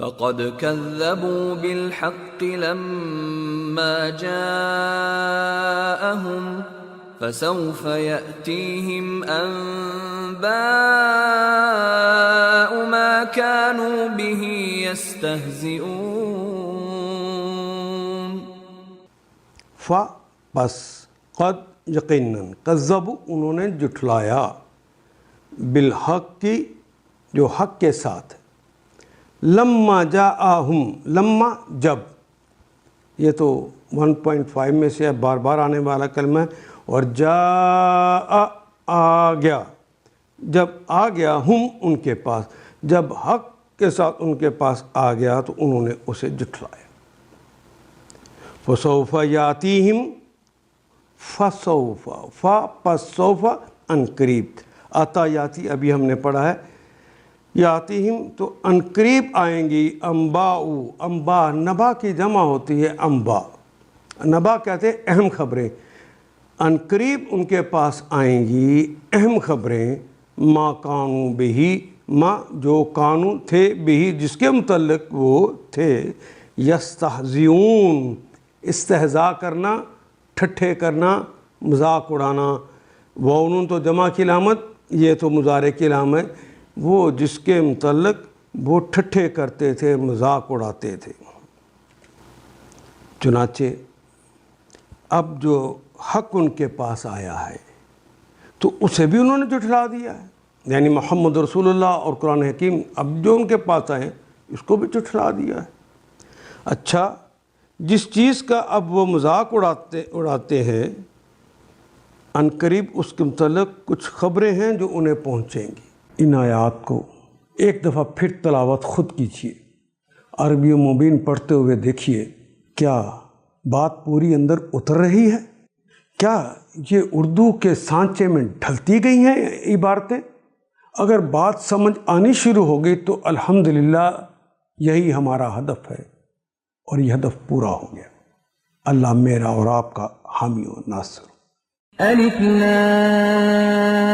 فقد كذبوا بالحق لما جاءهم فسوف يأتيهم أنباء ما كانوا به يستهزئون. پس قد یقیناً کذبوا انہوں نے جھٹلایا بالحق کی جو حق کے ساتھ ہے. لما جاءہم لما جب یہ تو 1.5 میں سے بار بار آنے والا کلمہ ہے. اور جاء آ گیا جب آ گیا ہم ان کے پاس جب حق کے ساتھ ان کے پاس آ گیا تو انہوں نے اسے جھٹلایا. فسوف یاتیہم فسوف پس سوف ان قریب آتا یاتی ابھی ہم نے پڑھا ہے. یاتیہم تو ان قریب آئیں گی انباء نبا کی جمع ہوتی ہے انباء. نبا کہتے ہیں اہم خبریں. ان قریب ان کے پاس آئیں گی اہم خبریں ما کانوا بہی ما جو کانو تھے بہی جس کے متعلق وہ تھے یستہزئون استہزاء کرنا ٹھٹھے کرنا مذاق اڑانا. وَأُنٌ تو جمع کی علامت یہ تو مضارع کی علامت وہ جس کے متعلق وہ ٹھٹھے کرتے تھے مذاق اڑاتے تھے. چنانچہ اب جو حق ان کے پاس آیا ہے تو اسے بھی انہوں نے جھٹلا دیا ہے. یعنی محمد رسول اللہ اور قرآن حکیم اب جو ان کے پاس آئے اس کو بھی جھٹلا دیا ہے. اچھا جس چیز کا اب وہ مذاق اڑاتے ہیں ان قریب اس کے متعلق کچھ خبریں ہیں جو انہیں پہنچیں گی. ان آیات کو ایک دفعہ پھر تلاوت خود کیجیے. عربی مبین پڑھتے ہوئے دیکھیے کیا بات پوری اندر اتر رہی ہے. کیا یہ اردو کے سانچے میں ڈھلتی گئی ہیں عبارتیں. اگر بات سمجھ آنی شروع ہو گئی تو الحمدللہ یہی ہمارا ہدف ہے اور یہ ہدف پورا ہو گیا. اللہ میرا اور آپ کا حامی و ناصر. الف لام